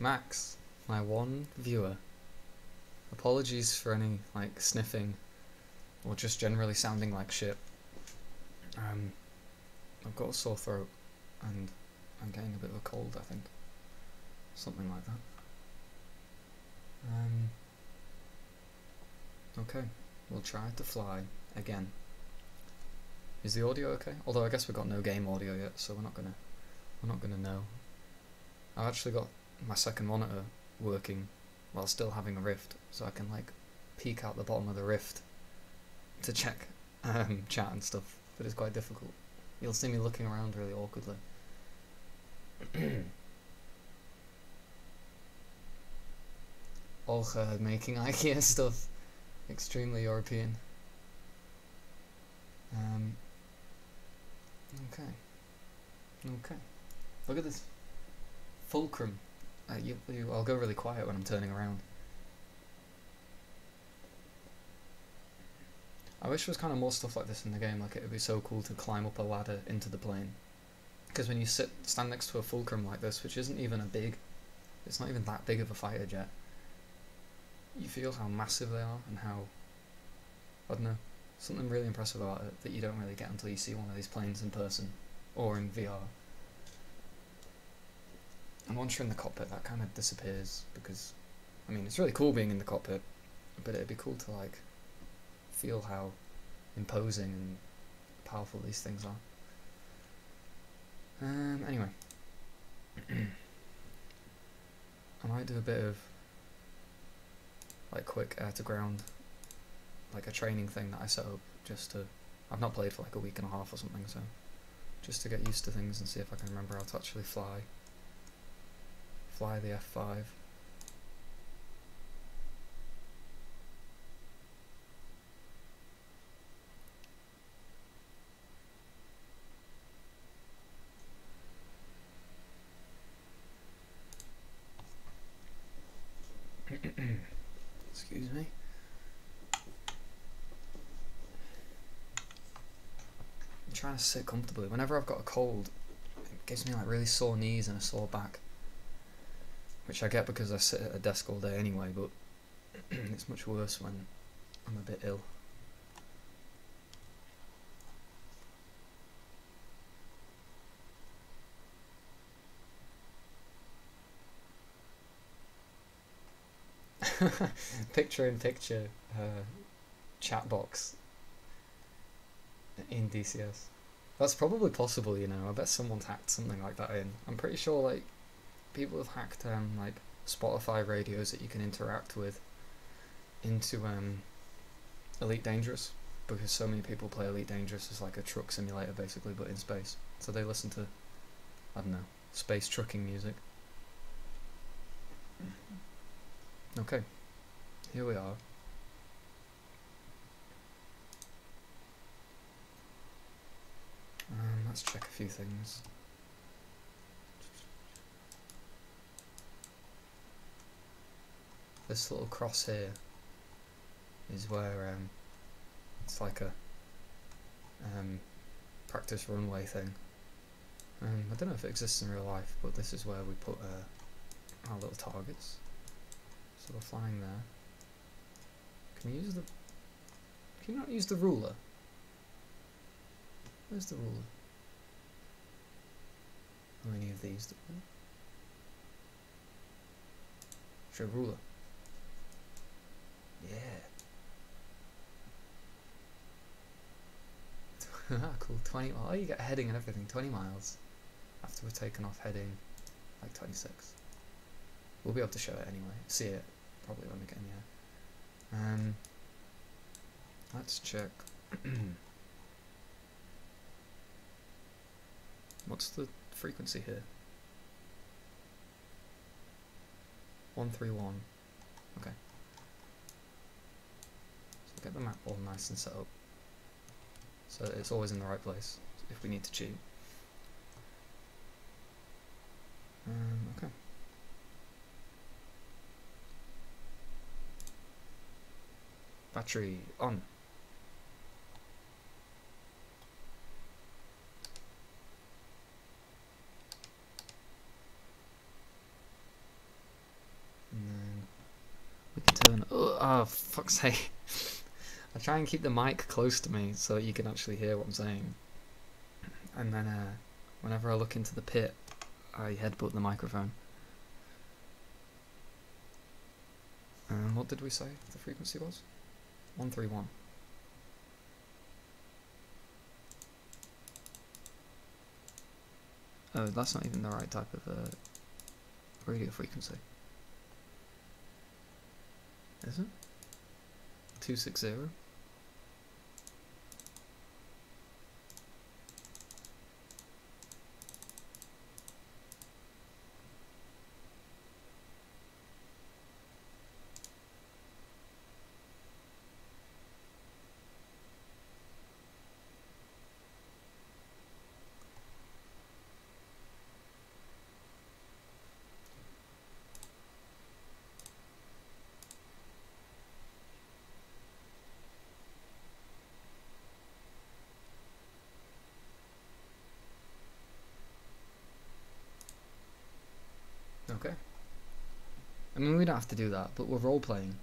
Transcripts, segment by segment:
Max, my one viewer. Apologies for any like sniffing or just generally sounding like shit. I've got a sore throat and I'm getting a bit of a cold, I think. Something like that. Okay, we'll try to fly again. Is the audio okay? Although I guess we've got no game audio yet, so we're not gonna know. I've actually got my second monitor working while still having a rift, so I can like peek out the bottom of the rift to check chat and stuff, but it's quite difficult. You'll see me looking around really awkwardly. Olga making IKEA stuff. Extremely European. Okay. Look at this. Fulcrum. I'll go really quiet when I'm turning around. I wish there was kind of more stuff like this in the game, like it would be so cool to climb up a ladder into the plane. Because when you stand next to a fulcrum like this, which isn't even it's not even that big of a fighter jet, you feel how massive they are and how, I don't know, something really impressive about it that you don't really get until you see one of these planes in person or in VR. And once you're in the cockpit, that kind of disappears because, I mean, it's really cool being in the cockpit, but it'd be cool to like feel how imposing and powerful these things are. Anyway, I might do a bit of like quick air to ground, like a training thing that I set up just to, I've not played for like a week and a half or something, so just to get used to things and see if I can remember how to actually fly the F-5. Excuse me. I'm trying to sit comfortably. Whenever I've got a cold, it gives me like really sore knees and a sore back, which I get because I sit at a desk all day anyway, but it's much worse when I'm a bit ill. Picture-in-picture chat box in DCS. That's probably possible, you know. I bet someone's hacked something like that in. I'm pretty sure like people have hacked like Spotify radios that you can interact with into Elite Dangerous, because so many people play Elite Dangerous as like a truck simulator basically, but in space. So they listen to, I don't know, space trucking music. Okay, here we are. Let's check a few things. This little cross here is where it's like a practice runway thing. I don't know if it exists in real life, but this is where we put our little targets. So we're flying there. Can you not use the ruler? Where's the ruler? Or any of these? Show ruler. Yeah. Cool. 20 miles. Oh, you get heading and everything. 20 miles. After we've taken off heading like 26. We'll be able to show it anyway. See it probably when we get in the air. Let's check. What's the frequency here? 131. Okay. So get the map all nice and set up, so it's always in the right place if we need to cheat. Okay. Battery on. Oh, fuck's sake. I try and keep the mic close to me so that you can actually hear what I'm saying. And then whenever I look into the pit, I headbutt the microphone. What did we say the frequency was? 131. Oh, that's not even the right type of radio frequency. Is it? 260? Okay. I mean, we don't have to do that, but we're role-playing.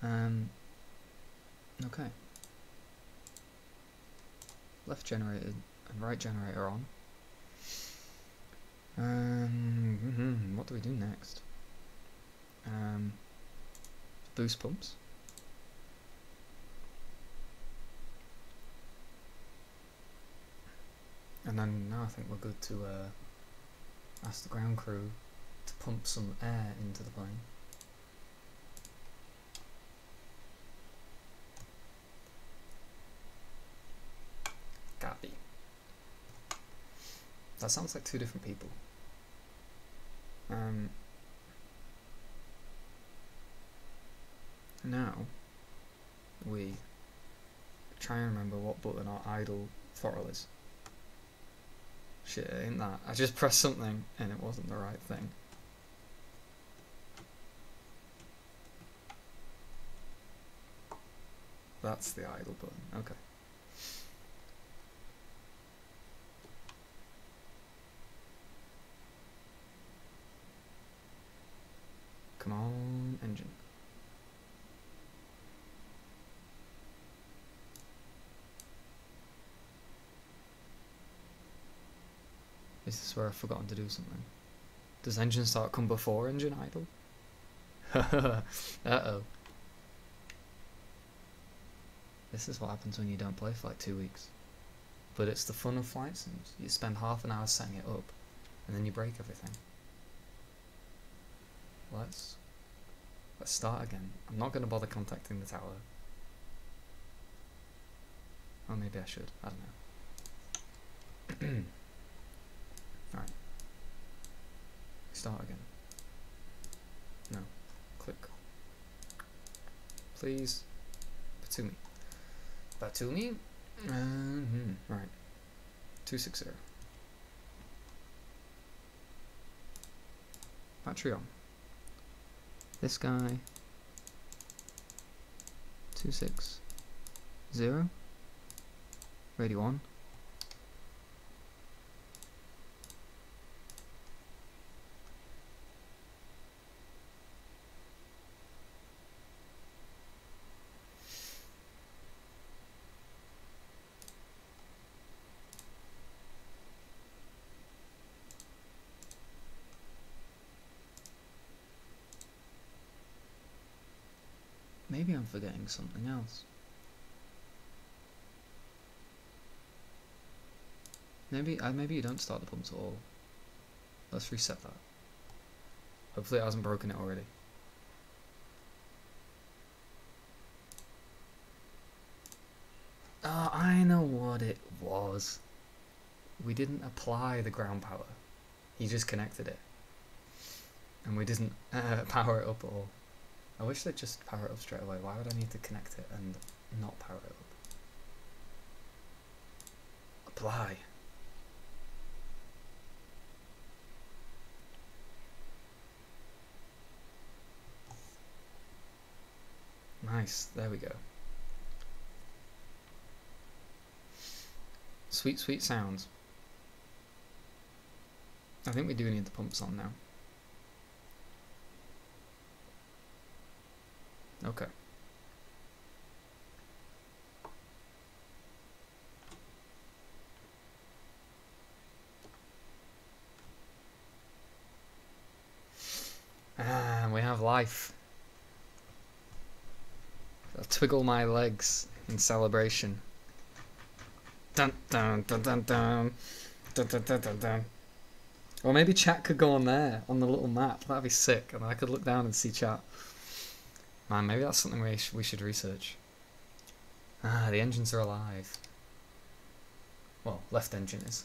Okay. Left generator and right generator on. What do we do next? Boost pumps. And then now I think we're good to ask the ground crew to pump some air into the plane. Copy. That sounds like two different people. Now we try and remember what button our idle throttle is. Shit, ain't that? I just pressed something and it wasn't the right thing. That's the idle button, okay. Come on, engine. Is this where I've forgotten to do something? Does engine start come before engine idle? Uh-oh. This is what happens when you don't play for like 2 weeks. But it's the fun of flight sims. You spend half an hour setting it up, and then you break everything. Let's start again. I'm not going to bother contacting the tower. Or maybe I should. I don't know. Alright. Start again. No. Click. Please. Batumi. Batumi? Right. 260. Battery on. This guy. 260. Radio on. Maybe I'm forgetting something else. Maybe you don't start the pumps at all. Let's reset that. Hopefully it hasn't broken it already. Oh, I know what it was. We didn't apply the ground power. He just connected it. And we didn't power it up at all. I wish they'd just power it up straight away. Why would I need to connect it and not power it up? Apply. Nice, there we go. Sweet, sweet sounds. I think we do need the pumps on now. Okay. And we have life. I'll twiggle my legs in celebration. Dun dun dun dun dun. Dun dun dun dun dun. Or maybe chat could go on there, on the little map. That'd be sick, and I could look down and see chat. Man, maybe that's something we should research. Ah, the engines are alive. Well, left engine is.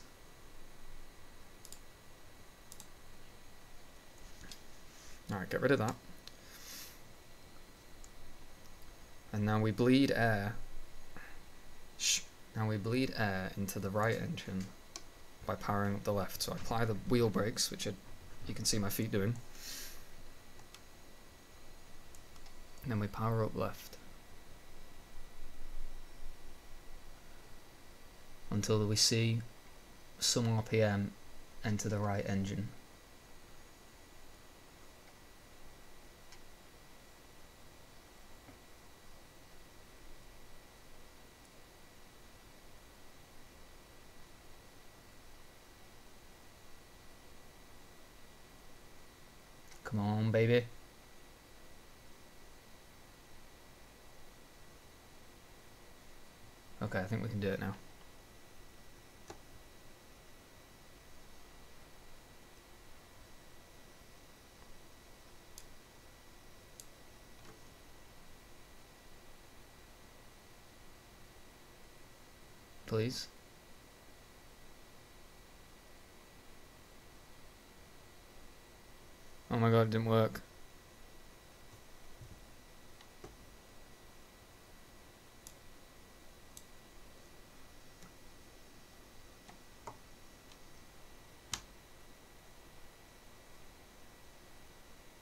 Alright, get rid of that. And now we bleed air. Now we bleed air into the right engine by powering up the left. So I apply the wheel brakes, which you can see my feet doing. And then we power up left. Until we see some RPM enter the right engine. Come on, baby. Okay, I think we can do it now. Please. Oh my god, it didn't work.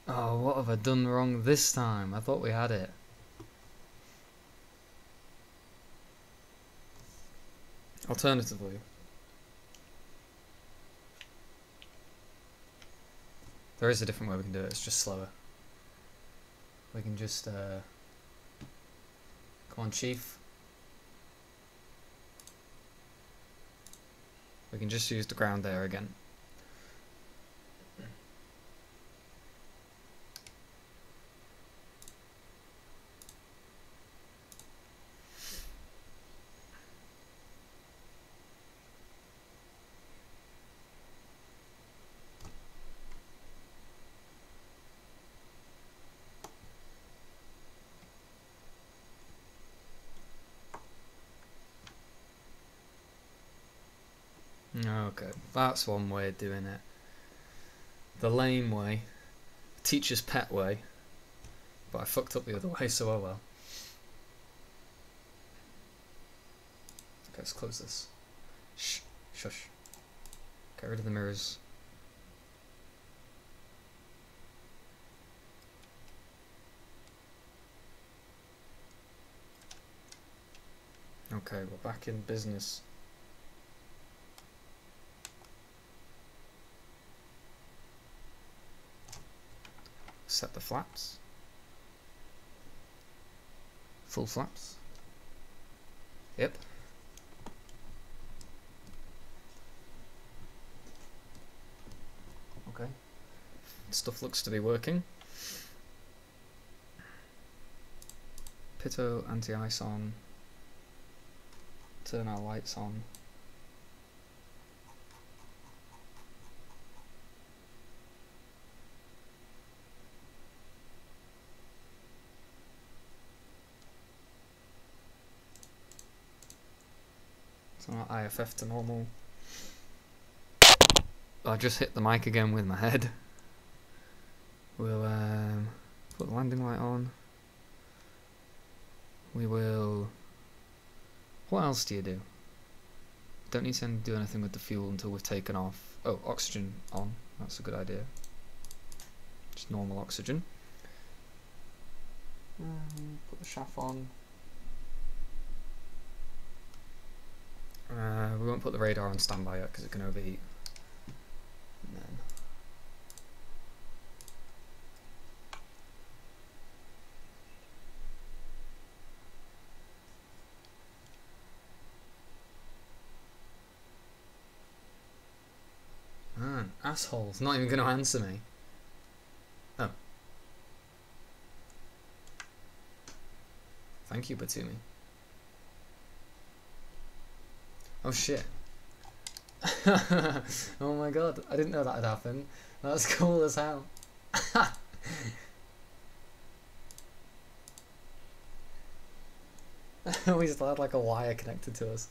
Oh, what have I done wrong this time? I thought we had it. Alternatively, there is a different way we can do it, it's just slower. We can just, come on, Chief. We can just use the ground there again. Okay, that's one way of doing it. The lame way, teacher's pet way, but I fucked up the other way, so oh well. Okay, let's close this. Shh, shush. Get rid of the mirrors. Okay, we're back in business. Set the flaps. Full flaps. Yep. Okay. Stuff looks to be working. Pitot anti-ice on. Turn our lights on. IFF to normal. I just hit the mic again with my head. We'll put the landing light on. We will... What else do you do? Don't need to do anything with the fuel until we've taken off. Oh, oxygen on. That's a good idea. Just normal oxygen. Put the shaft on. We won't put the radar on standby yet because it can overheat. And then Asshole's not even going to answer me. Oh. Thank you, Batumi. Oh shit. Oh my god, I didn't know that had happened. That's cool as hell. We just had like a wire connected to us.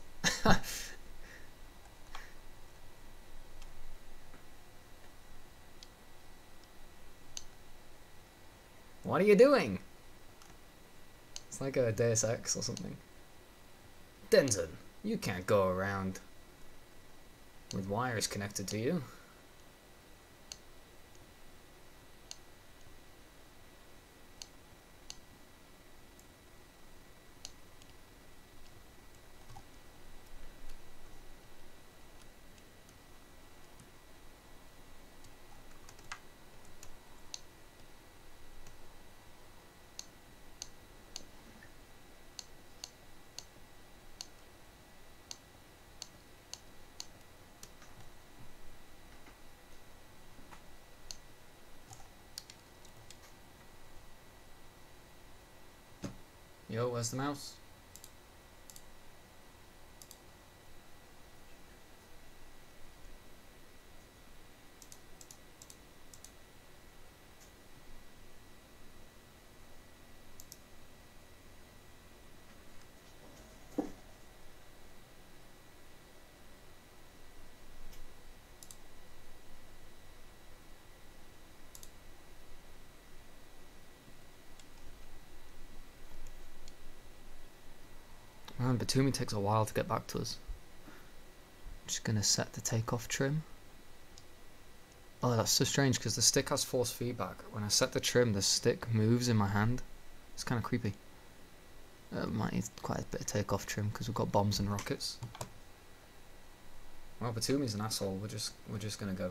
What are you doing? It's like a Deus Ex or something. Denzen, you can't go around with wires connected to you. Yo, where's the mouse? Man, Batumi takes a while to get back to us. Just gonna set the takeoff trim. Oh, that's so strange because the stick has force feedback. When I set the trim, the stick moves in my hand. It's kind of creepy. Might need quite a bit of takeoff trim because we've got bombs and rockets. Well, Batumi's an asshole. We're just gonna go.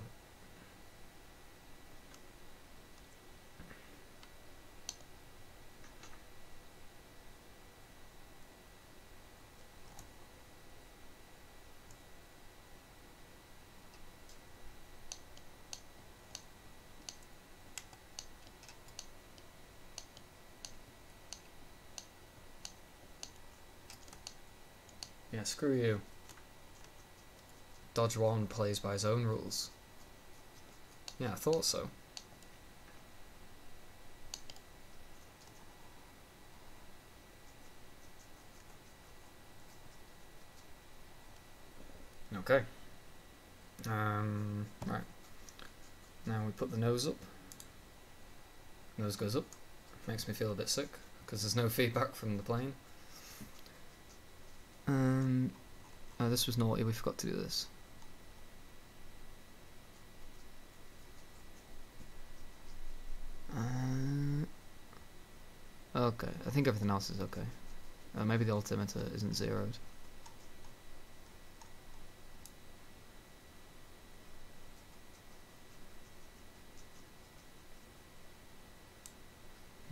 Yeah, screw you. Dodge 1 plays by his own rules. Yeah, I thought so. Okay. Right. Now we put the nose up. Nose goes up. Makes me feel a bit sick because there's no feedback from the plane. Oh, this was naughty. We forgot to do this. Okay, I think everything else is okay. Maybe the altimeter isn't zeroed.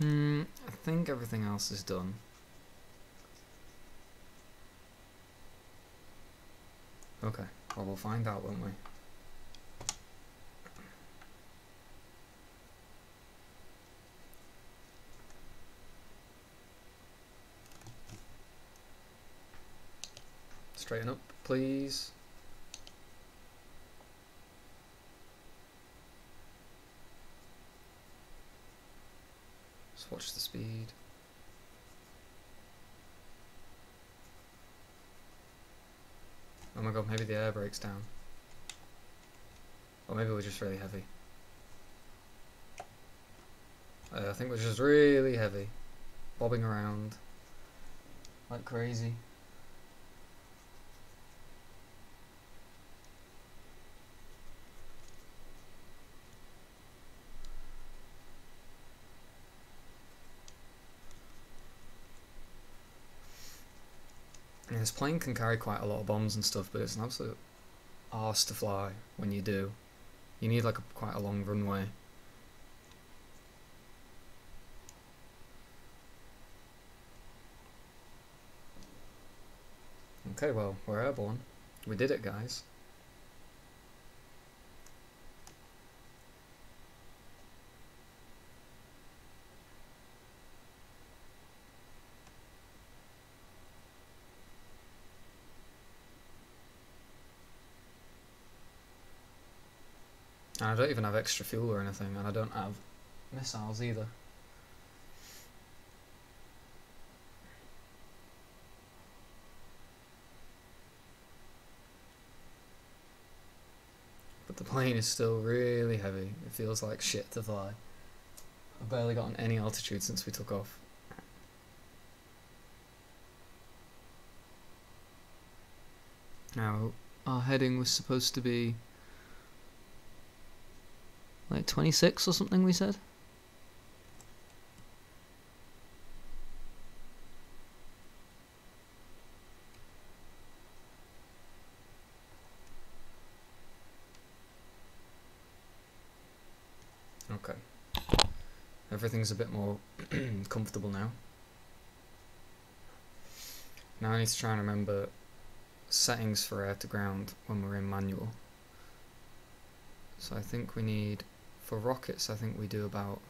I think everything else is done. Okay, well we'll find out, won't we? Straighten up, please. Just watch the speed. Oh my god, maybe the air brake's down. Or maybe we're just really heavy. I think we're just really heavy. Bobbing around like crazy. Yeah, this plane can carry quite a lot of bombs and stuff, but it's an absolute arse to fly when you do. You need like quite a long runway. Okay, well, we're airborne. We did it, guys. And I don't even have extra fuel or anything, and I don't have missiles either. But the plane is still really heavy. It feels like shit to fly. I've barely gotten any altitude since we took off. Now, our heading was supposed to be like 26 or something, we said? Okay. Everything's a bit more comfortable now. Now I need to try and remember settings for air to ground when we're in manual. So I think we need, for rockets, I think we do about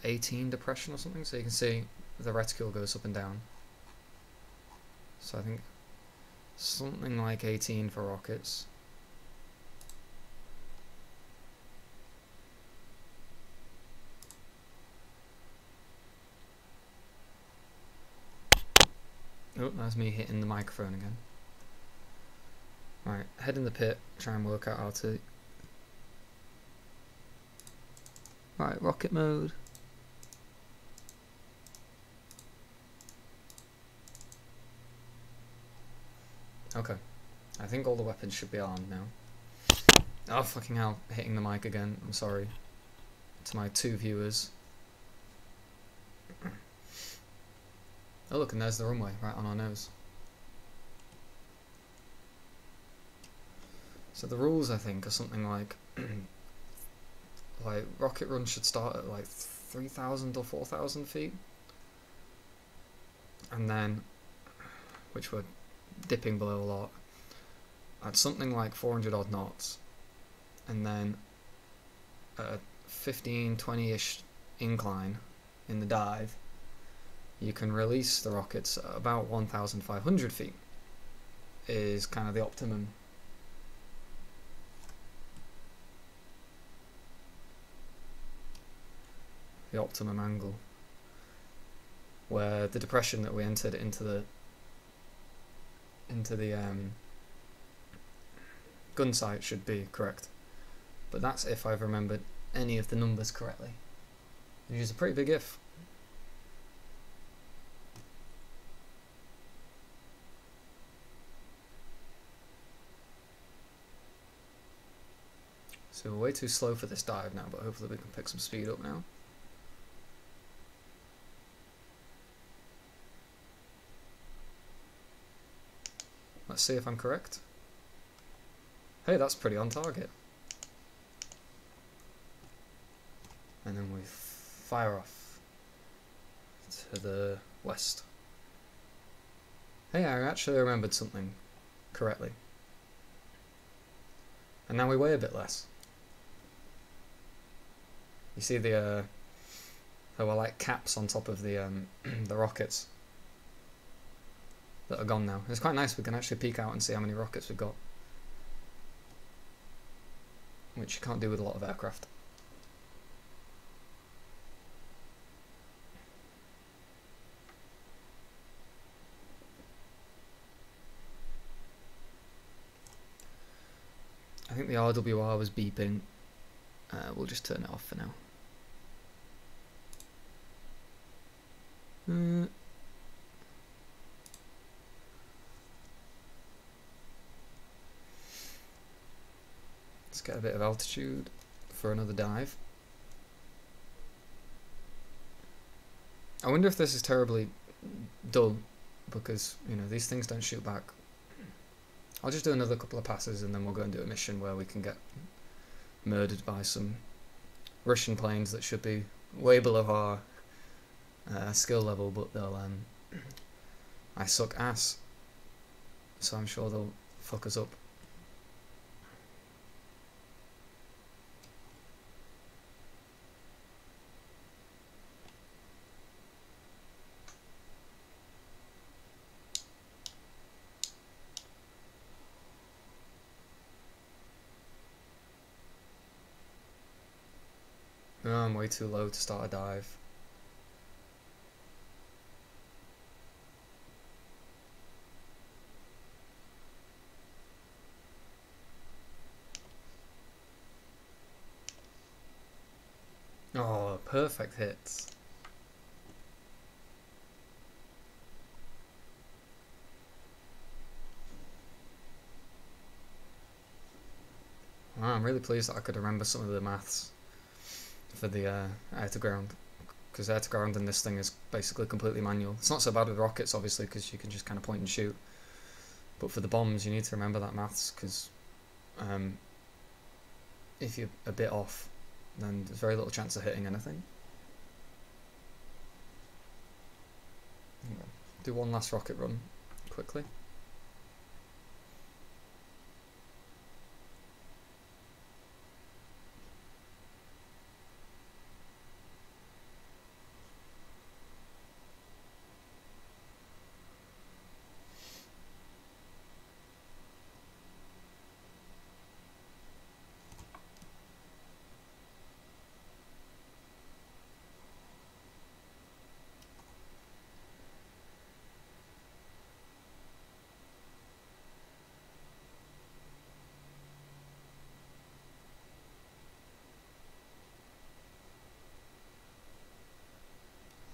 18 depression or something, so you can see the reticule goes up and down. So I think something like 18 for rockets. Oh, that's me hitting the microphone again. Right, head in the pit, try and work out how to... Right, rocket mode. Okay, I think all the weapons should be armed now. Oh, fucking hell, hitting the mic again, I'm sorry. To my 2 viewers. Oh look, and there's the runway, right on our nose. So the rules, I think, are something like... like, rocket run should start at like 3,000 or 4,000 feet. And then, which we're dipping below a lot, at something like 400 odd knots. And then at a 15, 20-ish incline in the dive, you can release the rockets at about 1,500 feet is kind of the optimum. The optimum angle, where the depression that we entered into the gun sight should be correct. But that's if I've remembered any of the numbers correctly, which is a pretty big if. So we're way too slow for this dive now, but hopefully we can pick some speed up now. Let's see if I'm correct. Hey, that's pretty on target. And then we fire off to the west. Hey, I actually remembered something correctly. And now we weigh a bit less. You see the there were like caps on top of the the rockets that are gone now. It's quite nice, we can actually peek out and see how many rockets we've got, which you can't do with a lot of aircraft. I think the RWR was beeping. We'll just turn it off for now. Let's get a bit of altitude for another dive. I wonder if this is terribly dull, because, you know, these things don't shoot back. I'll just do another couple of passes and then we'll go and do a mission where we can get murdered by some Russian planes that should be way below our skill level, but they'll I suck ass, so I'm sure they'll fuck us up. way too low to start a dive. Oh, perfect hits. Wow, I'm really pleased that I could remember some of the maths for the air to ground, because air to ground in this thing is basically completely manual. It's not so bad with rockets, obviously, because you can just kind of point and shoot. But for the bombs, you need to remember that maths, because if you're a bit off, then there's very little chance of hitting anything. Do one last rocket run quickly.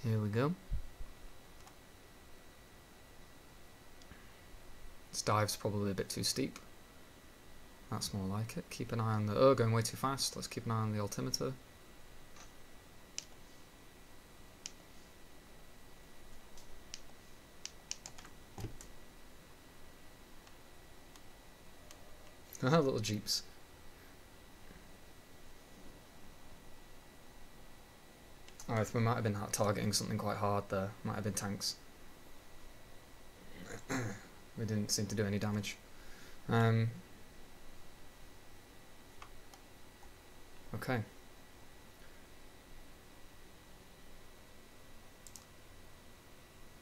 Here we go. This dive's probably a bit too steep. That's more like it. Keep an eye on the... Oh, going way too fast. Let's keep an eye on the altimeter. Little jeeps. Alright, we might have been targeting something quite hard there. Might have been tanks. We didn't seem to do any damage. Okay.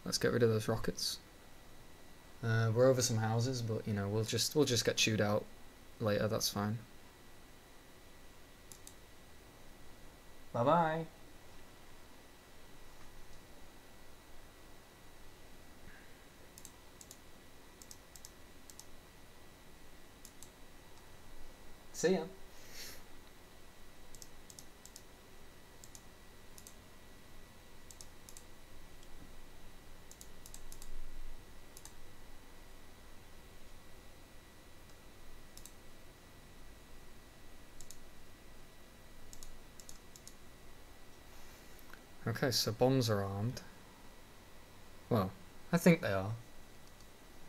Let's get rid of those rockets. We're over some houses, but you know, we'll just get chewed out later. That's fine. Bye bye. See ya. Okay, so bombs are armed. Well, I think they are.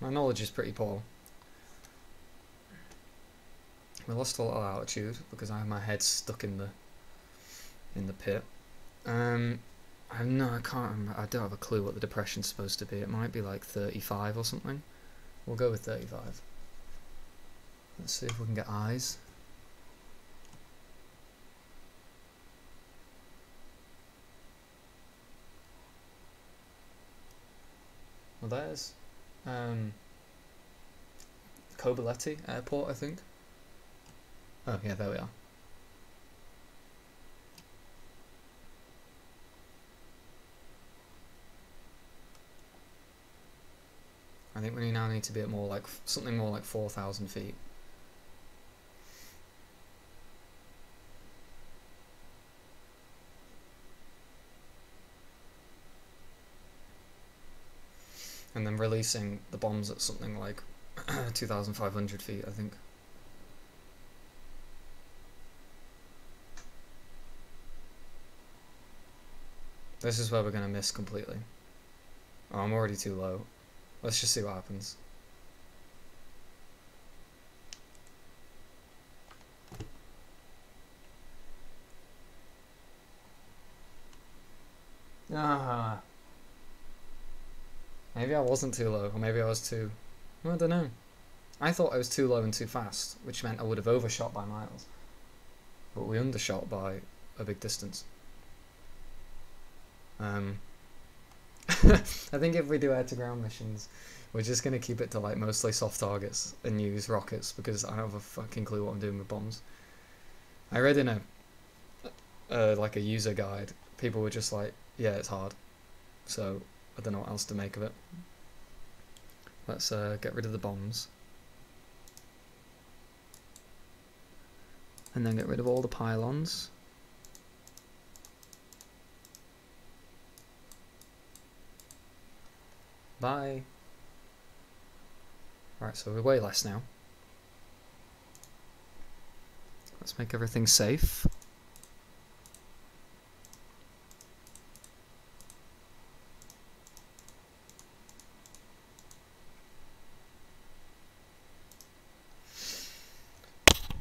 My knowledge is pretty poor. We lost a lot of altitude because I have my head stuck in the pit. I can't remember. I don't have a clue what the depression's supposed to be. It might be like 35 or something. We'll go with 35. Let's see if we can get eyes. Well, there's Kobuleti Airport, I think. Oh yeah, there we are. I think we now need to be at more like something more like 4,000 feet. And then releasing the bombs at something like 2,500 feet, I think. This is where we're going to miss completely. Oh, I'm already too low. Let's just see what happens. Maybe I wasn't too low, or maybe I was too... I don't know. I thought I was too low and too fast, which meant I would have overshot by miles. But we undershot by a big distance. I think if we do air-to-ground missions, we're just going to keep it to like mostly soft targets and use rockets, because I don't have a fucking clue what I'm doing with bombs. I read in a like a user guide, people were just like, yeah, it's hard. So I don't know what else to make of it. Let's get rid of the bombs. And then get rid of all the pylons. Bye. Right, so we're way less now. Let's make everything safe.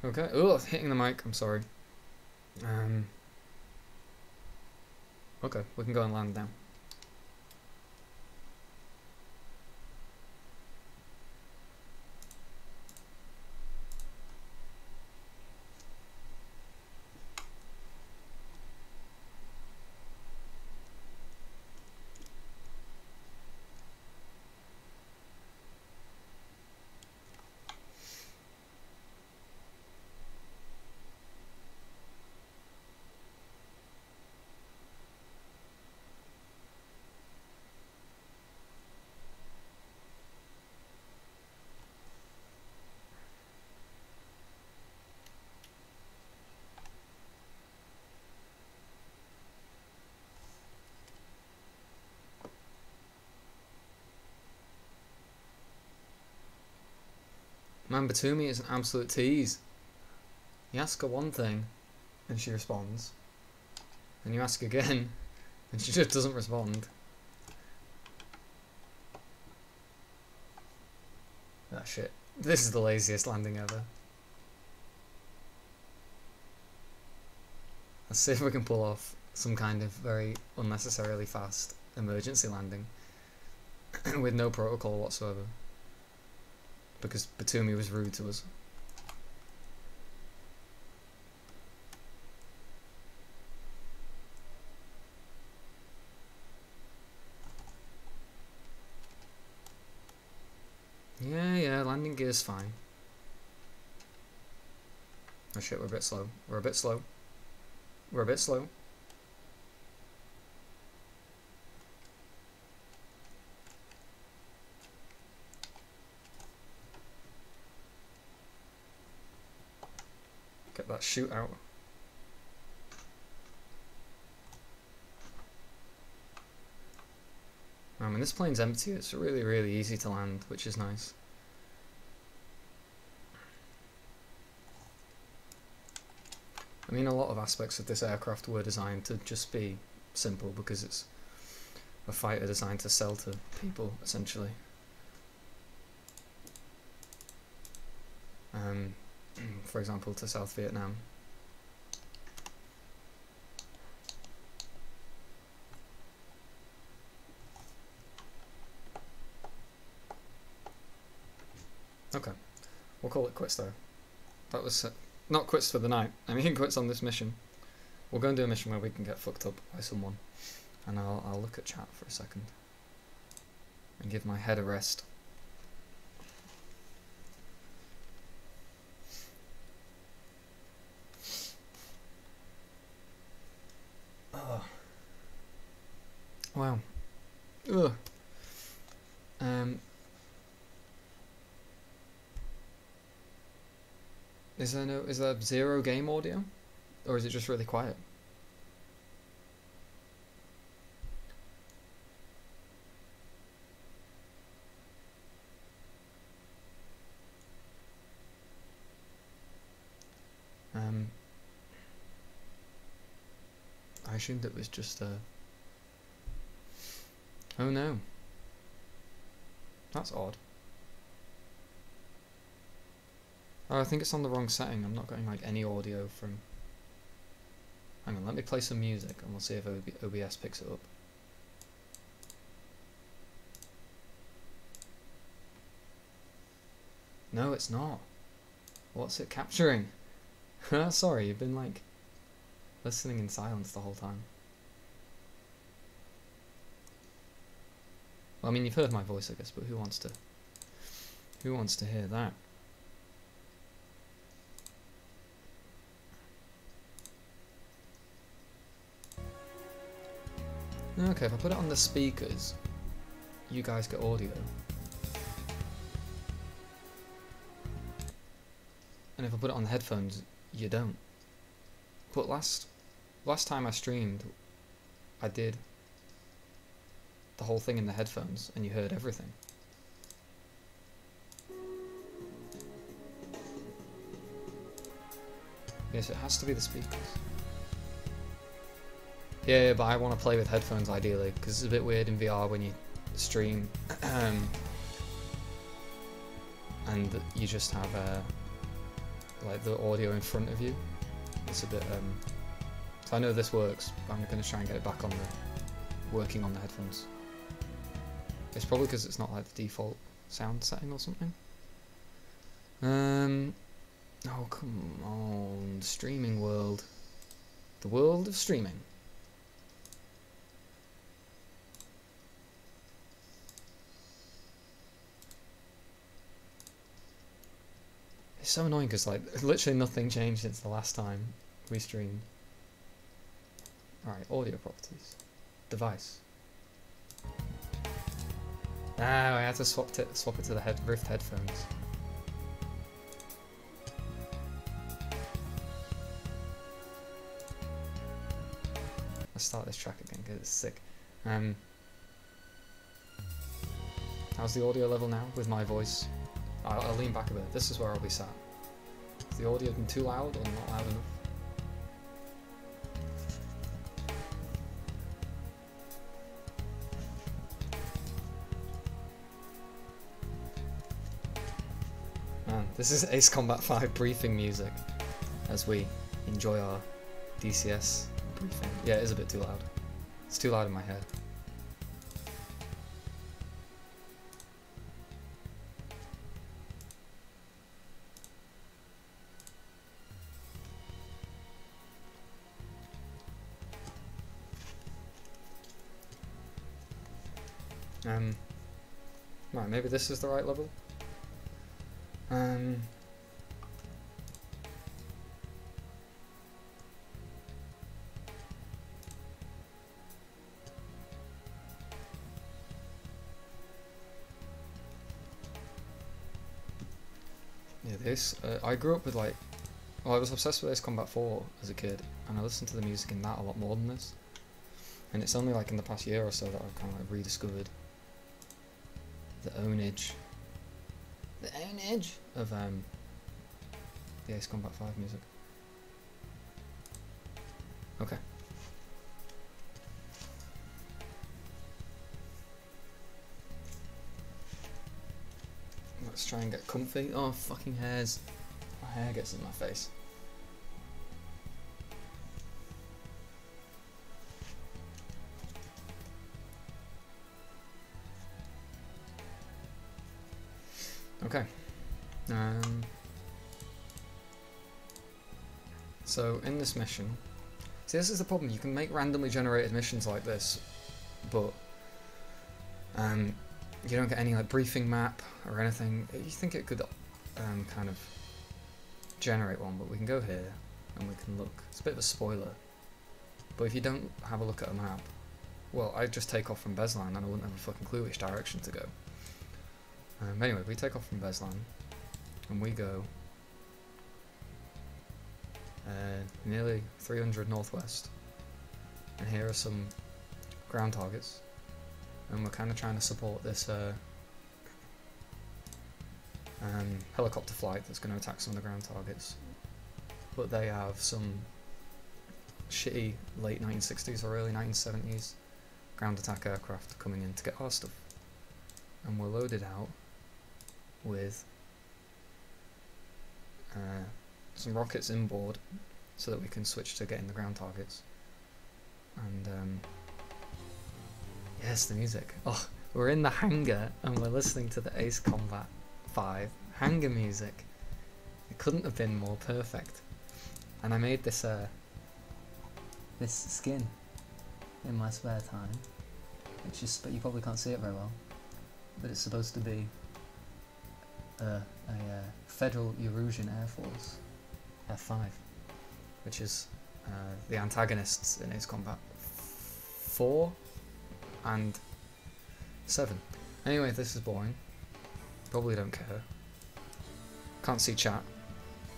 Okay. Oh, hitting the mic. I'm sorry. Okay, we can go and land now. Man, Batumi is an absolute tease. You ask her one thing, and she responds. And you ask again, and she just doesn't respond. Ah, shit. This is the laziest landing ever. Let's see if we can pull off some kind of very unnecessarily fast emergency landing with no protocol whatsoever. Because Batumi was rude to us. Yeah, landing gear's fine. Oh shit, we're a bit slow. We're a bit slow. We're a bit slow. Get that chute out. I mean, this plane's empty. It's really, really easy to land, which is nice. I mean, a lot of aspects of this aircraft were designed to just be simple because it's a fighter designed to sell to people, essentially. For example, to South Vietnam. Okay, we'll call it quits though. That was not quits for the night. I mean, quits on this mission. We'll go and do a mission where we can get fucked up by someone, and I'll look at chat for a second and give my head a rest. Oh. Wow. Ugh. Is there zero game audio? Or is it just really quiet? I assumed it was just oh no. That's odd. Oh, I think it's on the wrong setting. I'm not getting like any audio from... Hang on, let me play some music and we'll see if OBS picks it up. No, it's not. What's it capturing? Sorry, you've been like listening in silence the whole time. Well, I mean, you've heard my voice, I guess, but who wants to hear that? Okay, if I put it on the speakers, you guys get audio. And if I put it on the headphones, you don't. But last time I streamed, I did the whole thing in the headphones, and you heard everything. Yes, it has to be the speakers. Yeah, but I want to play with headphones ideally, because it's a bit weird in VR when you stream and you just have like the audio in front of you. It's a bit so I know this works, but I'm going to try and get it back on the working on the headphones. It's probably because it's not like the default sound setting or something. Oh come on, streaming world. The world of streaming. It's so annoying because like literally nothing changed since the last time we streamed. Alright, audio properties. Device. Oh, I had to swap it to the Rift headphones. Let's start this track again because it's sick. How's the audio level now with my voice? I'll lean back a bit. This is where I'll be sat. Is the audio too loud or not loud enough? Man, this is Ace Combat 5 briefing music as we enjoy our DCS briefing. Yeah, it is a bit too loud. It's too loud in my head. Right, maybe this is the right level. Yeah, this. I grew up with like, well, I was obsessed with Ace Combat 4 as a kid, and I listened to the music in that a lot more than this. And it's only like in the past year or so that I've kind of like rediscovered the ownage of the Ace Combat 5 music. Okay. Let's try and get comfy. Oh, fucking hairs. My hair gets in my face. Okay. So in this mission, see, this is the problem. You can make randomly generated missions like this, but you don't get any like briefing map or anything. You think it could kind of generate one, but we can go here and we can look. It's a bit of a spoiler, but if you don't have a look at a map, well, I'd just take off from Beslan and I wouldn't have a fucking clue which direction to go. Anyway, we take off from Beslan and we go nearly 300 northwest, and here are some ground targets, and we're kind of trying to support this helicopter flight that's going to attack some of the ground targets, but they have some shitty late 1960s or early 1970s ground attack aircraft coming in to get our stuff, and we're loaded out with some rockets inboard so that we can switch to getting the ground targets. And yes, the music. Oh, we're in the hangar and we're listening to the Ace Combat 5 hangar music. It couldn't have been more perfect. And I made this this skin in my spare time. It's just, but you probably can't see it very well. But it's supposed to be a Federal Eurasian Air Force F-5, which is the antagonists in Ace Combat 4, and 7. Anyway, this is boring. Probably don't care. Can't see chat.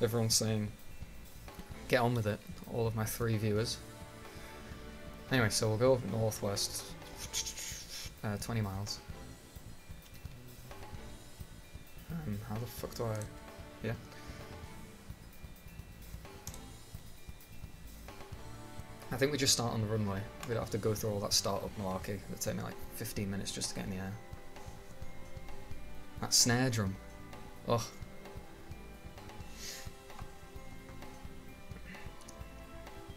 Everyone's saying, get on with it. All of my 3 viewers. Anyway, so we'll go up northwest, 20 miles. How the fuck do I... Yeah. I think we just start on the runway. We don't have to go through all that start-up malarkey. It'll take me like 15 minutes just to get in the air. That snare drum. Ugh.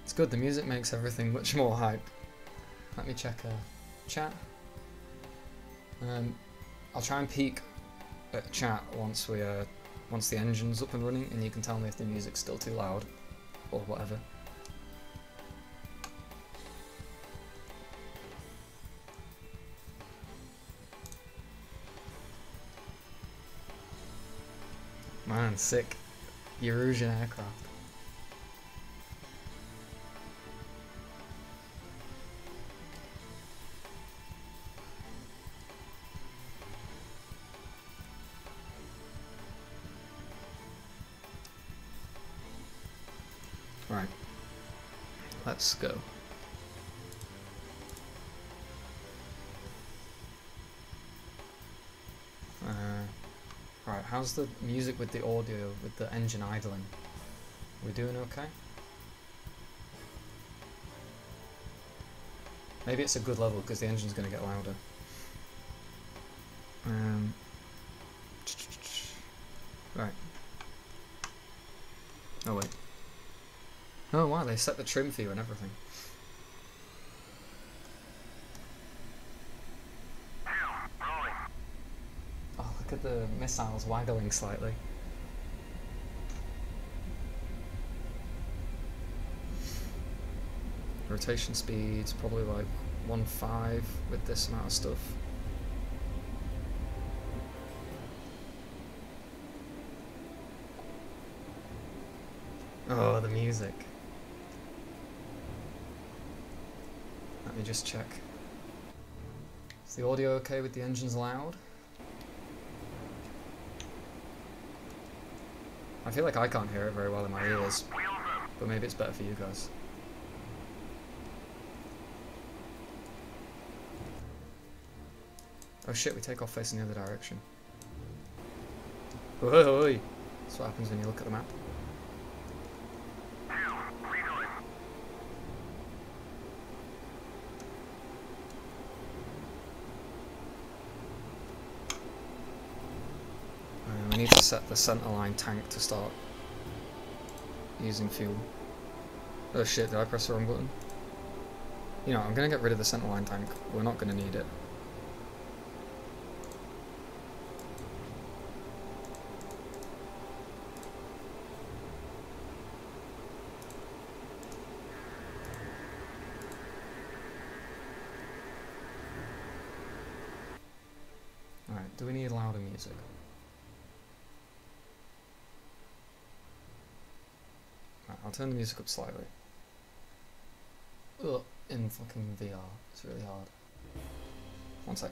It's good, the music makes everything much more hype. Let me check chat. I'll try and peek at chat once the engine's up and running, and you can tell me if the music's still too loud or whatever. Man, sick. Eurasian aircraft. Right. Let's go. Right, how's the music with the audio, with the engine idling? We doing okay? Maybe it's a good level because the engine's going to get louder. Right. Oh wait. Oh wow, they set the trim for you and everything. Look at the missiles waggling slightly. Rotation speed's probably like 1.5 with this amount of stuff. Oh, the music. Let me just check. Is the audio okay with the engines loud? I feel like I can't hear it very well in my ears, but maybe it's better for you guys. Oh shit, we take off facing the other direction. Oi. That's what happens when you look at the map. We need to set the centerline tank to start using fuel. Oh shit, did I press the wrong button? You know, I'm gonna get rid of the centerline tank. We're not gonna need it. Alright, do we need louder music? I'll turn the music up slightly. Ugh, in fucking VR. It's really hard. One sec.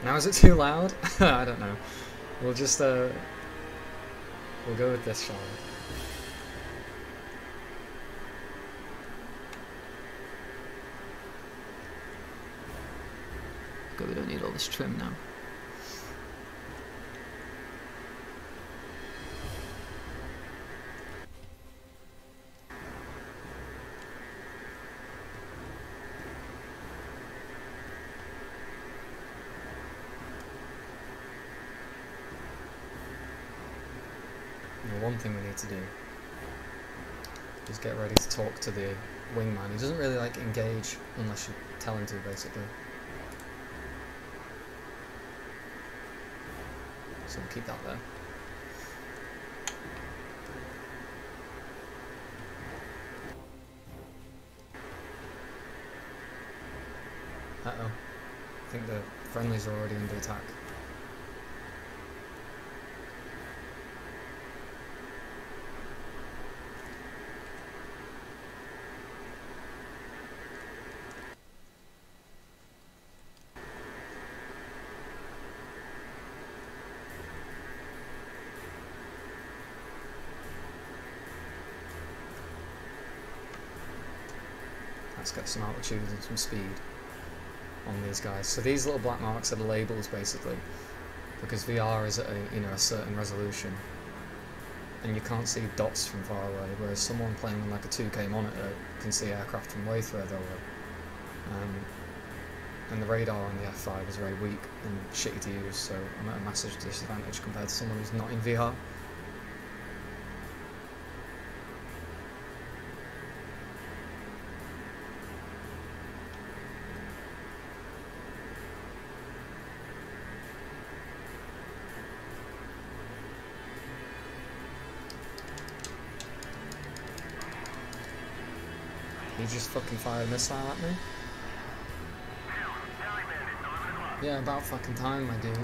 Now is it too loud? I don't know. We'll just, we'll go with this, shall we? Good, we don't need all this trim now. One thing we need to do is get ready to talk to the wingman. He doesn't really like engage unless you tell him to, basically. So we'll keep that there. Uh-oh. I think the friendlies are already under attack. Let's get some altitude and some speed on these guys. So these little black marks are the labels basically, because VR is at a certain resolution, and you can't see dots from far away, whereas someone playing on like a 2K monitor can see aircraft from way further away. And the radar on the F-5 is very weak and shitty to use, so I'm at a massive disadvantage compared to someone who's not in VR. He just fucking fired a missile at me? Yeah, about fucking time, my dude.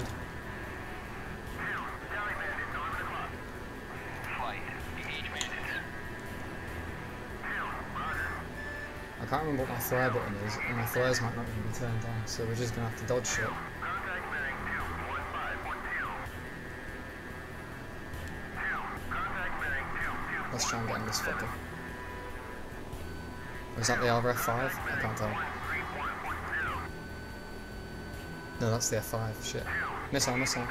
I can't remember what my flare button is, and my flares might not even be turned on, so we're just gonna have to dodge shit. Let's try and get in this fucker. Or is that the F-5? I can't tell. No, that's the F-5, shit. Missile, missile.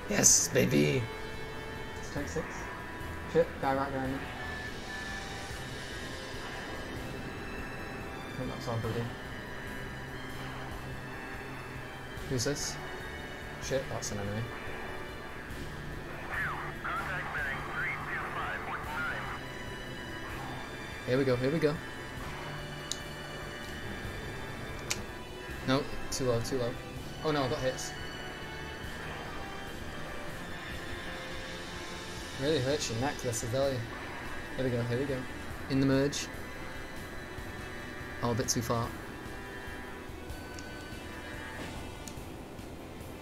Yes, baby! Strike 6. Shit, guy right behind me. I think that's our buddy. Who's this? Shit, that's an enemy. Here we go, here we go. Nope, too low, too low. Oh no, I got hits. Really hurts your neck, this, I tell you. Here we go, here we go. In the merge. Oh, a bit too far.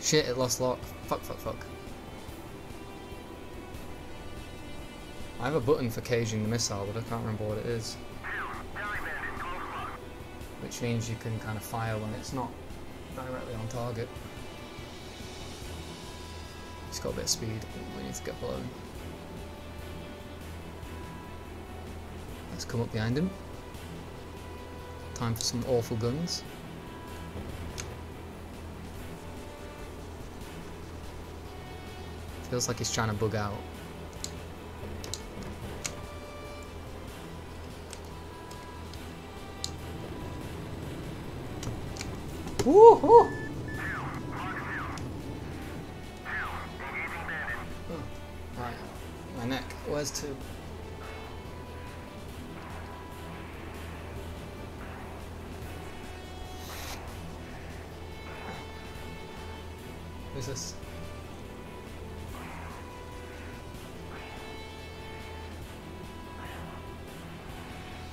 Shit, it lost lock. Fuck, fuck, fuck. I have a button for caging the missile, but I can't remember what it is. Which means you can kind of fire when it's not directly on target. He's got a bit of speed, we need to get below him. Let's come up behind him. Time for some awful guns. Feels like he's trying to bug out. Woohoo! Oh, right, my neck. Where's 2? Who's this?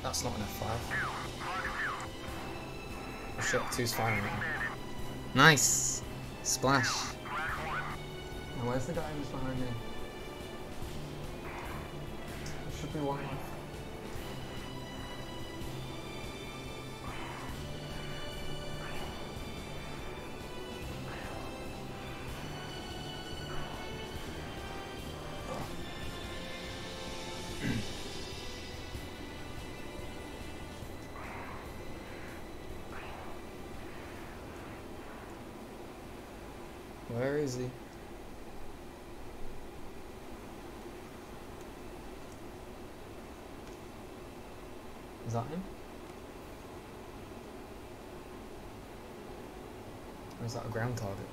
That's not an F-5. Oh shit, 2's firing at me. Nice! Splash! Now where's the guy who's behind me? There should be one left. Where is he? Is that him? Or is that a ground target?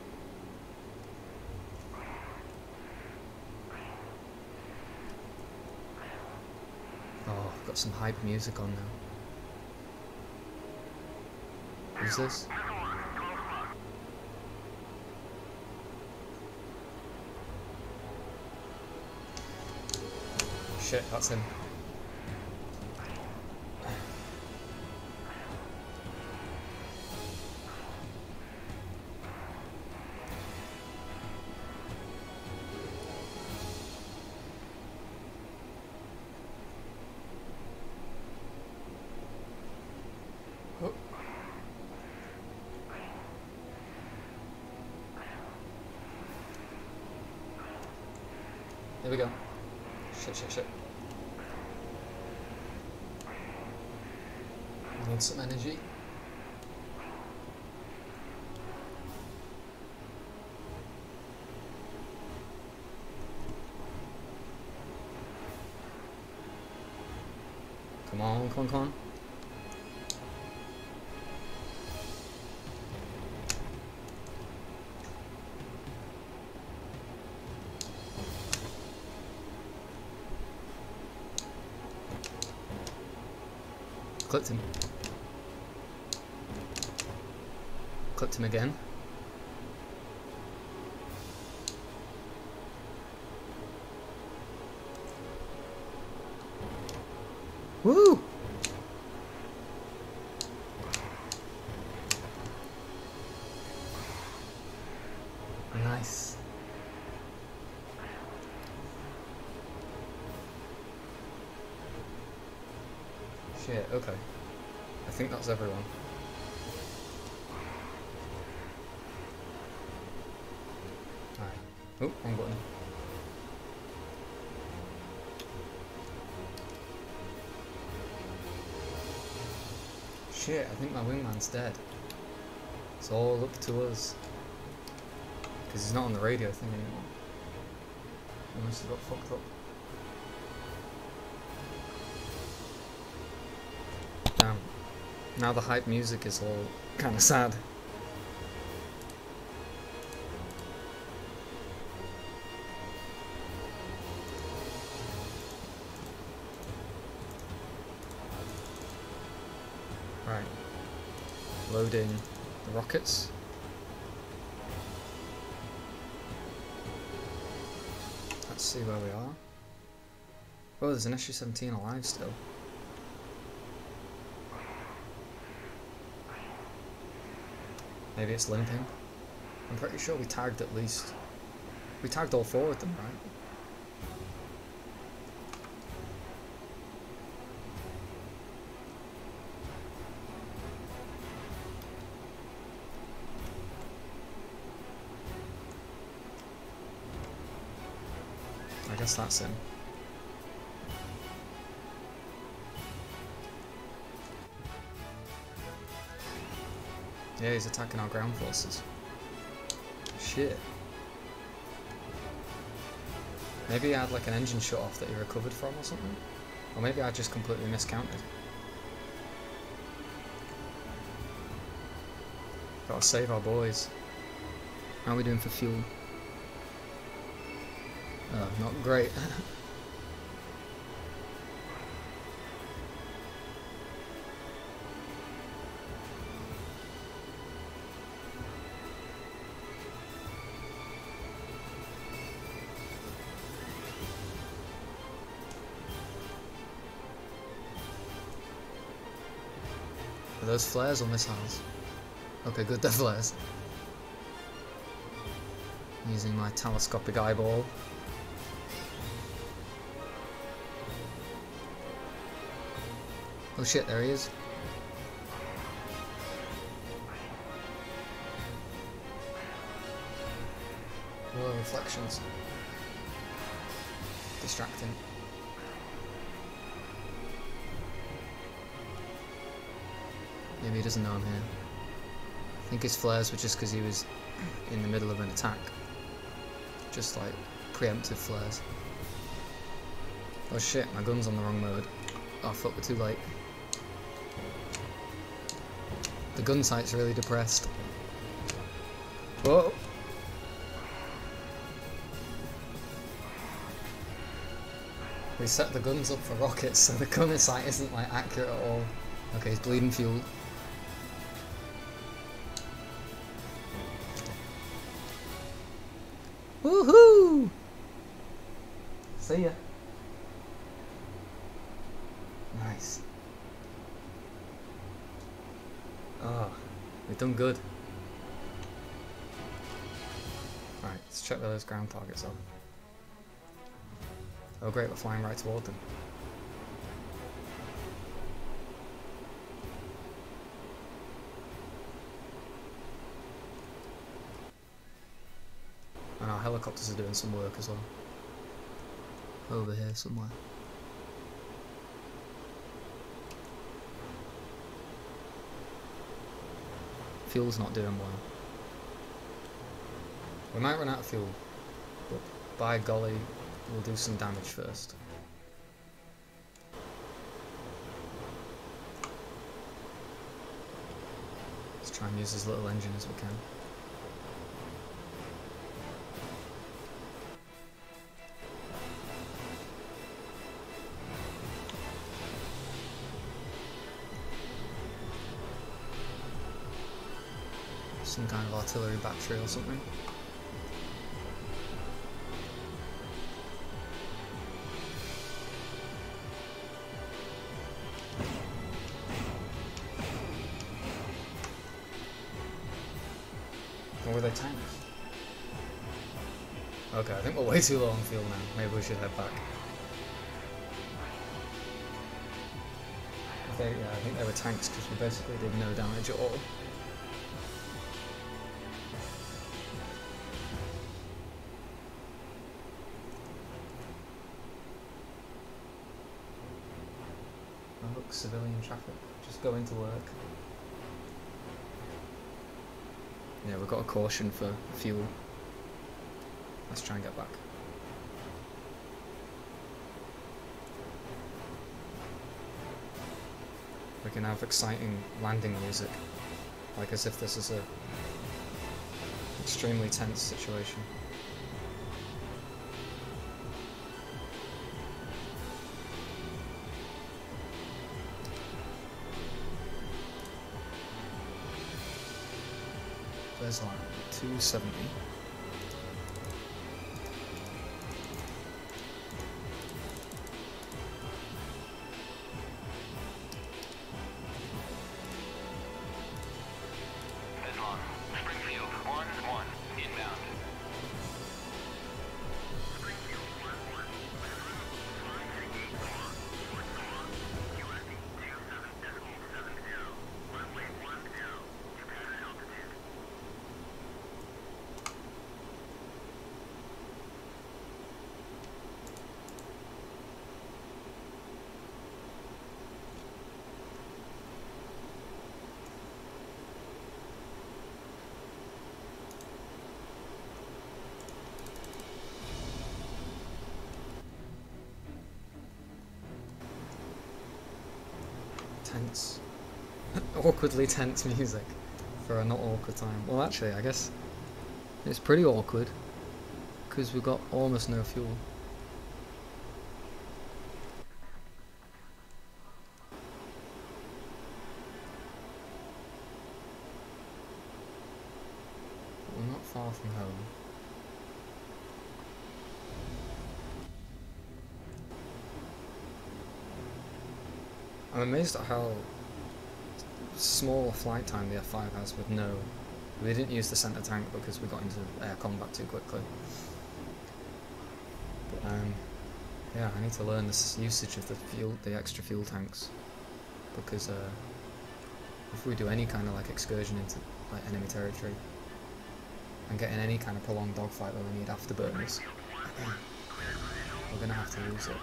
Oh, I've got some hype music on now. Who's this? shit, that's him. Oh. Here we go. Shit, shit, shit. Need some energy. Come on, come on, come on. Clipped him. Clipped him again. Woo! Nice. Shit, okay. I think that's everyone. Alright. Oh, wrong button. Shit, I think my wingman's dead. It's all up to us. Because he's not on the radio thing anymore. Unless he got fucked up. Damn. Now the hype music is all kind of sad. Right. Loading the rockets. Let's see where we are. Oh, there's an SU-17 alive still. Maybe it's limping. I'm pretty sure we tagged at least... We tagged all four of them, right? I guess that's him. Yeah, he's attacking our ground forces. Shit. Maybe he had like an engine shut off that he recovered from or something? Or maybe I just completely miscounted. Gotta save our boys. How are we doing for fuel? Oh, not great. Are those flares or missiles? Okay, good, they're flares. Using my telescopic eyeball. Oh shit, there he is. Whoa, reflections. Distracting. Maybe he doesn't know I'm here. I think his flares were just because he was in the middle of an attack. Just like preemptive flares. Oh shit, my gun's on the wrong mode. Oh fuck, we're too late. The gun sight's really depressed. Whoa! We set the guns up for rockets, so the gunner sight isn't like accurate at all. Okay, he's bleeding fuel. Woohoo! See ya. done good. Right, let's check where those ground targets are. Oh great, we're flying right toward them. And our helicopters are doing some work as well. Over here somewhere. Fuel's not doing well. We might run out of fuel, but by golly, we'll do some damage first. Let's try and use as little engine as we can. Some kind of artillery battery or something. Or were they tanks? Okay, I think we're way too low on fuel now. Maybe we should head back. Yeah, I think they were tanks because we basically did no damage at all. Oh, look, civilian traffic. Just go into work. Yeah, we've got a caution for fuel. Let's try and get back. We can have exciting landing music, like as if this is a extremely tense situation. There's line 270. Tense. Awkwardly tense music for a not awkward time. Well, actually, I guess it's pretty awkward because we've got almost no fuel. But we're not far from home. I'm amazed at how small a flight time the F-5 has with no... We didn't use the centre tank because we got into air combat too quickly. But yeah, I need to learn this usage of the extra fuel tanks, because if we do any kind of like excursion into like enemy territory and get in any kind of prolonged dogfight where we need afterburners, we're gonna have to use it.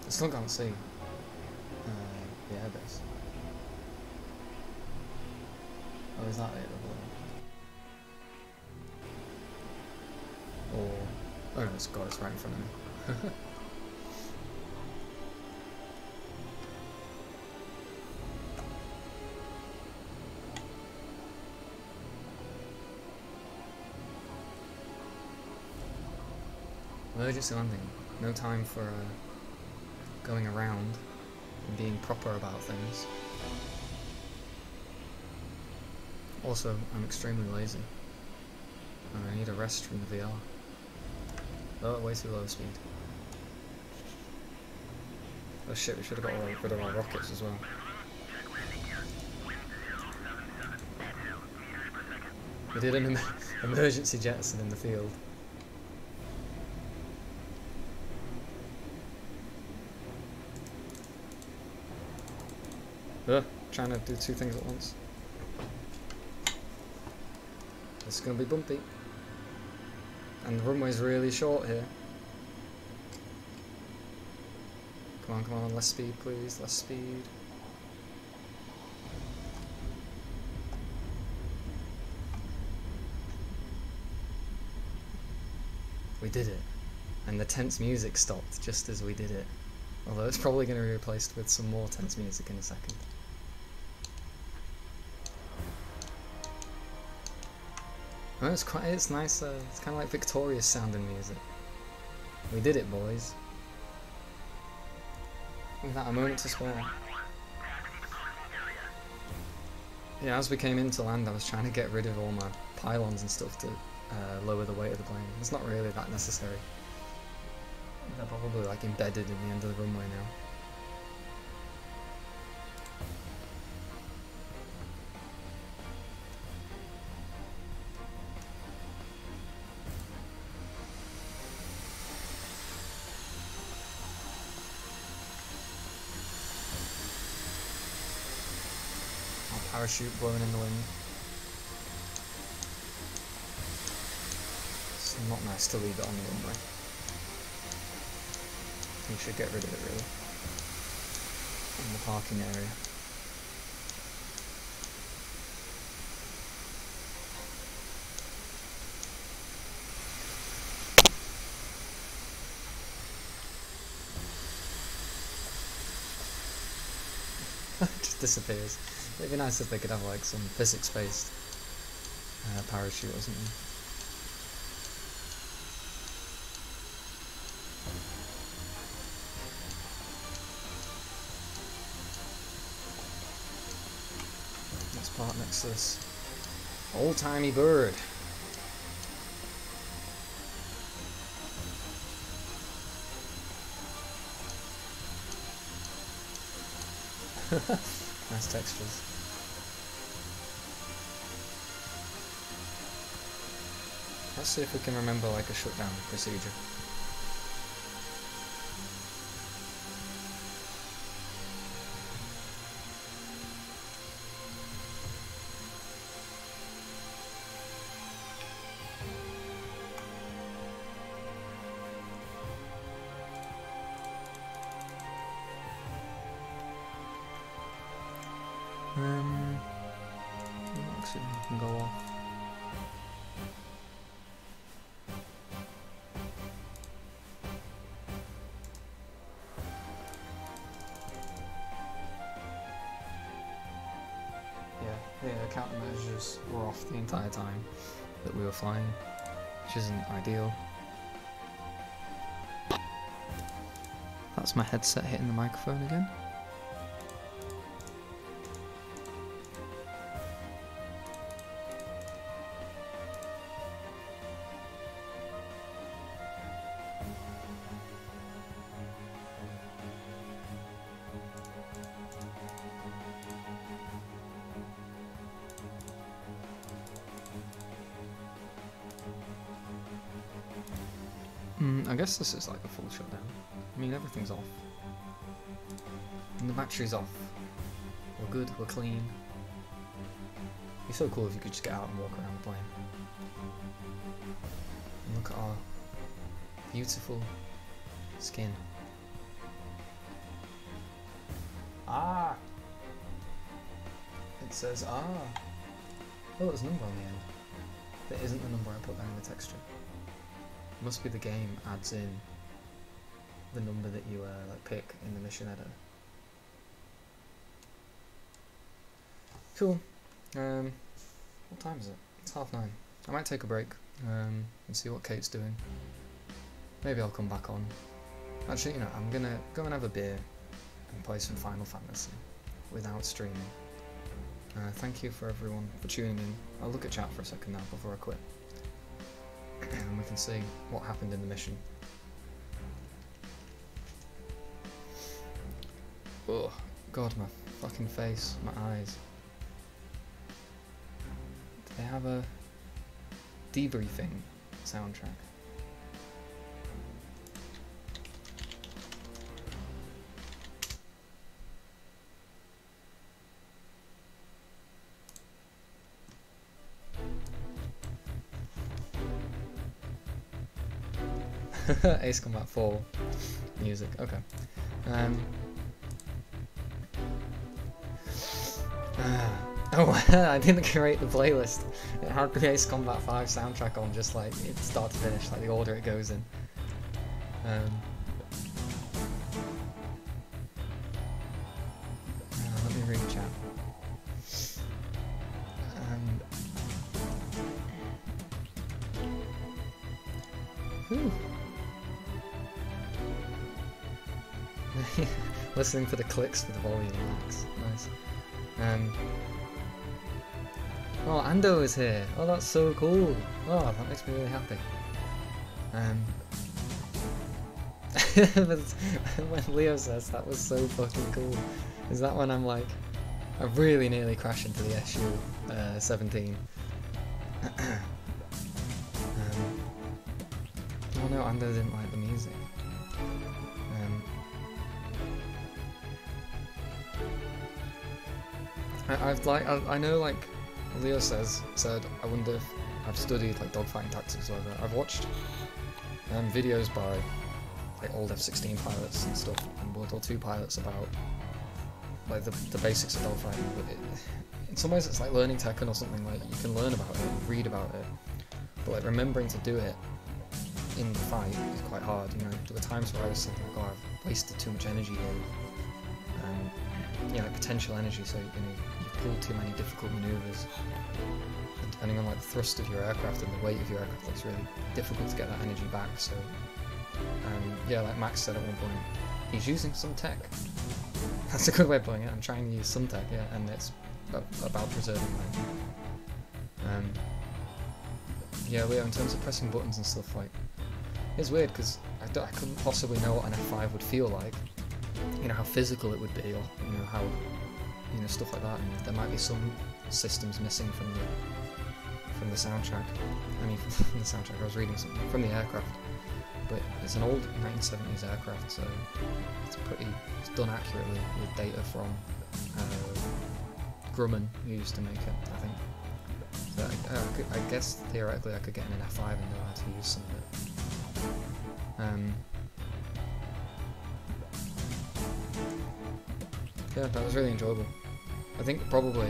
I still can't see the airbase. Oh, is that it? Or... oh no, it's got it's right in front of me. Emergency landing. No time for going around and being proper about things. Also, I'm extremely lazy and I need a rest from the VR. Oh, way too low speed. Oh shit, we should have got rid of our rockets as well. We did an emergency jettison in the field. Trying to do two things at once. It's going to be bumpy. And the runway's really short here. Come on, less speed please, less speed. We did it. And the tense music stopped just as we did it. Although it's probably going to be replaced with some more tense music in a second. Oh, it's nice, it's kind of like victorious sounding music. We did it, boys. With that, a moment to spare. Yeah, as we came into land I was trying to get rid of all my pylons and stuff to lower the weight of the plane. It's not really that necessary. They're probably like embedded in the end of the runway now. Our parachute blowing in the wind. It's not nice to leave it on the runway. You should get rid of it really. In the parking area. It just disappears. It'd be nice if they could have like some physics-based parachute or something. Let's park next to this old-timey bird. Nice textures. Let's see if we can remember like a shutdown procedure. Oxygen can go off. Yeah, countermeasures were off the entire time that we were flying, which isn't ideal. That's my headset hitting the microphone again. I guess this is like a full shutdown. I mean, everything's off. And the battery's off. We're good, we're clean. It'd be so cool if you could just get out and walk around the plane. And look at our beautiful skin. Ah! It says ah! Oh, there's a number on the end. That isn't the number I put there in the texture. Must be the game adds in the number that you like pick in the mission editor. Cool. What time is it? It's 9:30. I might take a break and see what Kate's doing. Maybe I'll come back on. Actually, you know, I'm gonna go and have a beer and play some Final Fantasy without streaming. Thank you for everyone for tuning in. I'll look at chat for a second now before I quit. and we can see what happened in the mission. Oh god, my fucking face, my eyes. Do they have a debriefing soundtrack? Ace Combat 4 music, okay. Oh, I didn't create the playlist. It had the Ace Combat 5 soundtrack on, just like it's start to finish, like the order it goes in. Let me read chat. Whew. Listening to the clicks for the volume max. Nice. Oh, Ando is here. Oh, that's so cool. Oh, that makes me really happy. When Leo says that was so fucking cool, is that when I'm like, I really nearly crashed into the SU-17. Oh no, Ando didn't like the music. I know, like Leo said, I wonder if I've studied like dogfighting tactics or whatever. I've watched videos by like old F-16 pilots and stuff, and World War II pilots about like the basics of dogfighting. But in some ways, it's like learning Tekken or something. Like you can learn about it, read about it, but like remembering to do it in the fight is quite hard. You know, there were times where I was thinking, "Oh, I've wasted too much energy here." Like potential energy, so you pull too many difficult maneuvers, and depending on like the thrust of your aircraft and the weight of your aircraft, it's really difficult to get that energy back. So yeah, like Max said at one point, he's using some tech. That's a good way of putting it. I'm trying to use some tech, yeah, and it's about preserving life. Yeah, Leo, in terms of pressing buttons and stuff, like it's weird because I couldn't possibly know what an F5 would feel like. You know, how physical it would be, or you know how, stuff like that. And there might be some systems missing from the soundtrack. I mean, from the soundtrack. I was reading something from the aircraft, but it's an old 1970s aircraft, so it's done accurately with data from Grumman used to make it, I think. So I guess theoretically I could get in an F5 and know how to use some of it. Yeah, that was really enjoyable. I think probably,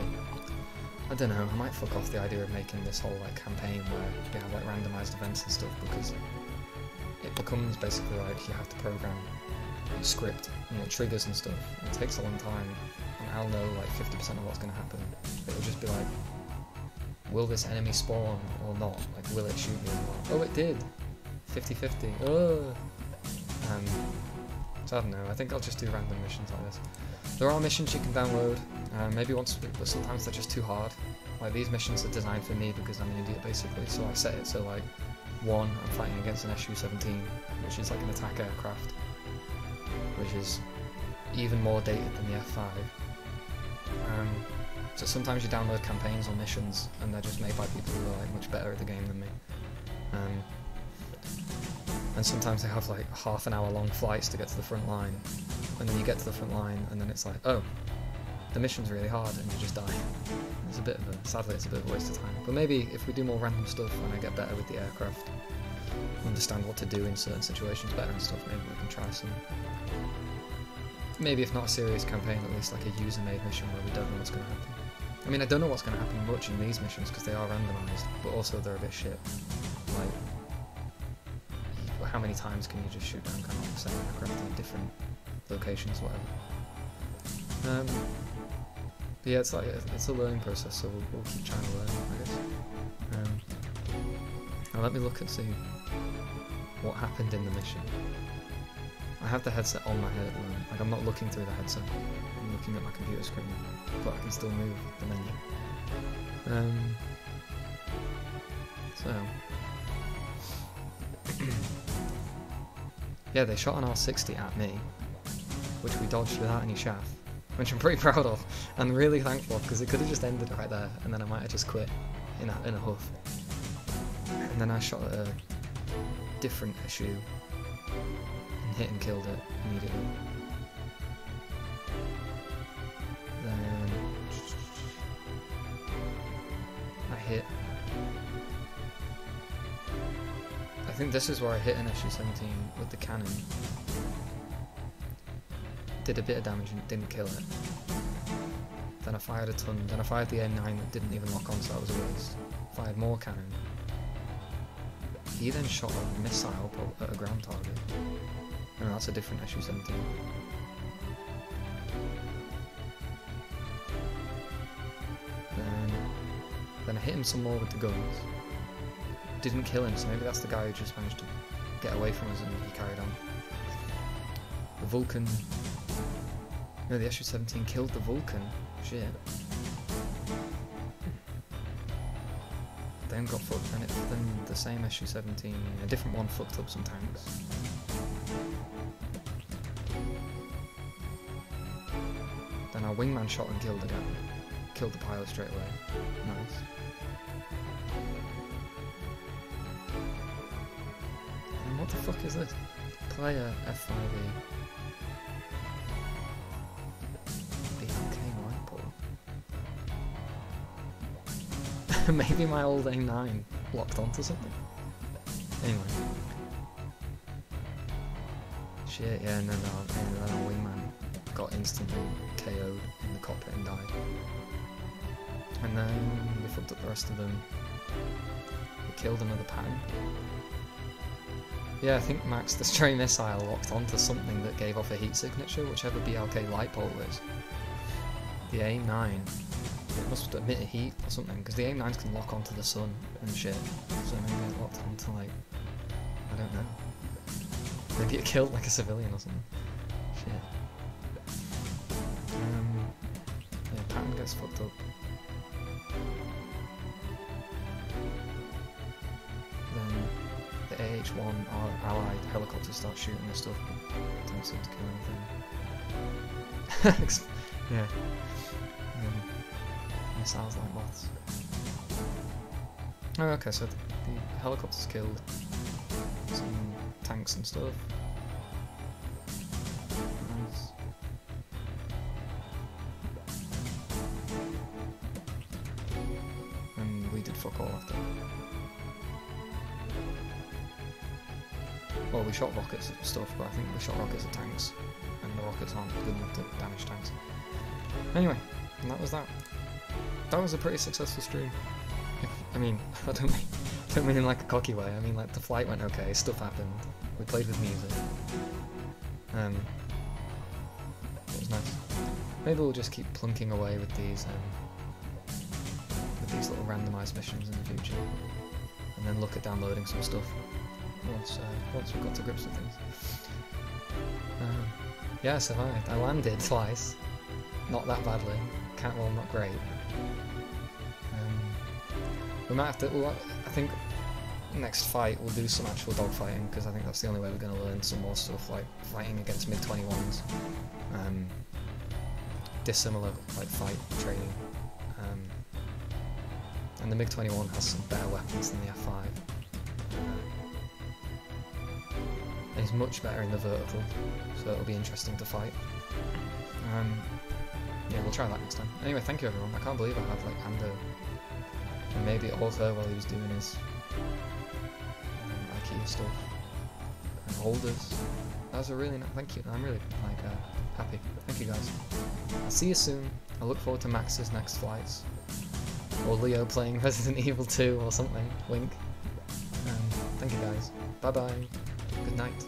I don't know, I might fuck off the idea of making this whole like campaign where you have like randomized events and stuff, because it becomes basically like you have to program script, triggers and stuff. It takes a long time, and I'll know like 50% of what's going to happen. It'll just be like, will this enemy spawn or not? Like, will it shoot me or not? Oh, it did! 50-50. Oh! So I don't know, I think I'll just do random missions like this. There are missions you can download, maybe once a week, but sometimes they're just too hard. Like these missions are designed for me because I'm an idiot basically, so I set it so like, one, I'm fighting against an Su-17, which is like an attack aircraft, which is even more dated than the F-5. So sometimes you download campaigns or missions and they're just made by people who are like much better at the game than me. And sometimes they have like half an hour long flights to get to the front line, and then you get to the front line and then it's like, oh, the mission's really hard, and you just die. It's a bit of sadly it's a bit of a waste of time. But maybe if we do more random stuff and I get better with the aircraft, understand what to do in certain situations better and stuff, maybe we can try some, maybe if not a serious campaign, at least like a user-made mission where we don't know what's going to happen. I mean, I don't know what's going to happen much in these missions because they are randomised, but also they're a bit shit. Like, how many times can you just shoot down kind of the same aircraft in different locations, whatever. But yeah, it's like it's a learning process, so we'll keep trying to learn, I guess. Now let me look and see what happened in the mission. I have the headset on my head at the moment, like I'm not looking through the headset, I'm looking at my computer screen, but I can still move the menu. So Yeah, they shot an R60 at me, which we dodged without any chaff, which I'm pretty proud of, and really thankful, because it could have just ended right there, and then I might have just quit in a huff. And then I shot at a different issue, and hit and killed it immediately. Then I hit. I think this is where I hit an SU-17 with the cannon. Did a bit of damage and didn't kill it. Then I fired a ton. Then I fired the M9 that didn't even lock on, so that was a waste. Fired more cannon. He then shot a missile at a ground target. No, that's a different SU-17. Then I hit him some more with the guns. Didn't kill him, so maybe that's the guy who just managed to get away from us and he carried on. The Vulcan... No, the SU-17 killed the Vulcan. Shit. Then got fucked, and then the same SU-17, a different one, fucked up some tanks. Then our wingman shot and killed the guy. Killed the pilot straight away. Nice. And what the fuck is this? Player F-5E. Maybe my old A9 locked onto something. Anyway. Shit, yeah, and then our wingman got instantly KO'd in the cockpit and died. And then we fucked up the rest of them. We killed another pattern. Yeah, I think Max the stray missile locked onto something that gave off a heat signature, whichever BLK light pole is. The A9. It must emit a heat or something, because the AIM-9s can lock onto the sun and shit, so maybe it locked onto, like, I don't know. Maybe it killed, like, a civilian or something. Shit. Yeah, pattern gets fucked up. Then the AH-1, our allied helicopter starts shooting this stuff, but don't seem to kill anything. Yeah. Missiles like moths. Oh, okay, so the helicopters killed some tanks and stuff. Nice. And we did fuck all after. Well, we shot rockets at stuff, but I think we shot rockets at tanks, and the rockets aren't good enough to damage tanks. Anyway, and that was that. That was a pretty successful stream. I mean, I don't mean in like a cocky way. I mean like the flight went okay, stuff happened. We played with music. It was nice. Maybe we'll just keep plunking away with these little randomised missions in the future, and then look at downloading some stuff once we've got to grips with things. Yeah, I survived. I landed twice. Not that badly. Well, not great. We might have to. I think next fight we'll do some actual dogfighting, because I think that's the only way we're going to learn some more stuff, like fighting against MiG-21s, dissimilar like fight training, and the MiG-21 has some better weapons than the F-5. And it's much better in the vertical, so it'll be interesting to fight. Yeah, we'll try that next time. Anyway, thank you everyone. I can't believe I have like Ando and maybe Author while he was doing his IKEA stuff and holders. That was a really nice. Thank you. I'm really like happy. Thank you guys. I'll see you soon. I look forward to Max's next flights, or Leo playing Resident Evil 2 or something. Wink. Thank you guys. Bye bye. Good night.